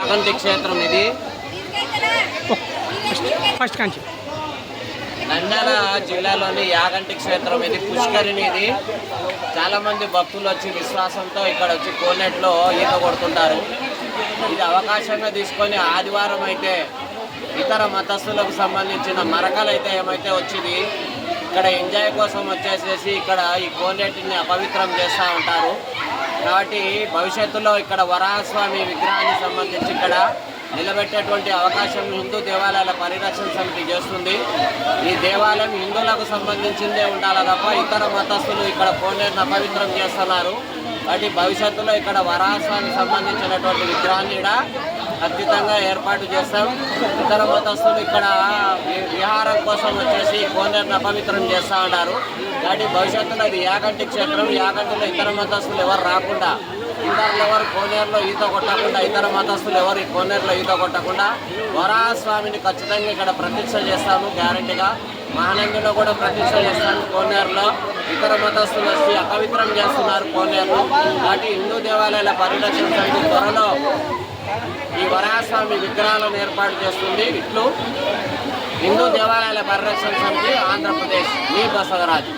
యాగంటి క్షేత్రం ఇది. ఫస్ట్ కంచి నంద్యాల జిల్లాలోని యాగంటి క్షేత్రం ఇది. పుష్కరిణి ఇది. చాలామంది భక్తులు వచ్చి విశ్వాసంతో ఇక్కడ వచ్చి కోనేటిలో ఈత కొడుతుంటారు. ఇది అవకాశంగా తీసుకొని ఆదివారం అయితే ఇతర మతస్థులకు సంబంధించిన మరకలు అయితే ఏమైతే వచ్చింది ఇక్కడ ఎంజాయ్ కోసం వచ్చేసేసి ఇక్కడ ఈ కోనేటిని అపవిత్రం చేస్తూ ఉంటారు. కాబట్టి భవిష్యత్తులో ఇక్కడ వరాహస్వామి విగ్రహానికి సంబంధించి ఇక్కడ నిలబెట్టేటువంటి అవకాశం హిందూ దేవాలయాల పరిరక్షణ సమితి చేస్తుంది. ఈ దేవాలయం హిందువులకు సంబంధించిందే ఉండాలి తప్ప ఇతర మతస్థులు ఇక్కడ కోనేటిని అపవిత్రం చేస్తున్నారు. కాబట్టి భవిష్యత్తులో ఇక్కడ వరాహస్వామికి సంబంధించినటువంటి విగ్రహాన్ని ఇక్కడ ఖచ్చితంగా ఏర్పాటు చేస్తాం. ఇతర మతస్థులు ఇక్కడ విహారం కోసం వచ్చేసి కోనేరును అపవిత్రం చేస్తూ ఉంటారు. కాబట్టి భవిష్యత్తులో ఇది యాగంటి క్షేత్రం. యాగంటిలో ఇతర మతస్థులు ఎవరు రాకుండా, ఇతరులు ఎవరు కోనేరులో ఈత కొట్టకుండా, ఇతర మతస్థులు ఎవరు ఈ కోనేరులో ఈత కొట్టకుండా వరాహస్వామిని ఖచ్చితంగా ఇక్కడ ప్రతిష్ఠ చేస్తాము. గ్యారంటీగా మహానందిలో కూడా ప్రతిష్ఠ చేస్తాము. కోనేరులో ఇతర మతస్థులు వచ్చి అపవిత్రం చేస్తున్నారు కోనేరును. కాబట్టి హిందూ దేవాలయాల పరిరక్షణ సమితి త్వరలో ఈ వరాహస్వామి విగ్రహాలను ఏర్పాటు చేస్తుంది. ఇట్లు హిందూ దేవాలయాల పరిరక్షణ సమితి ఆంధ్రప్రదేశ్. మీ బసవరాజు.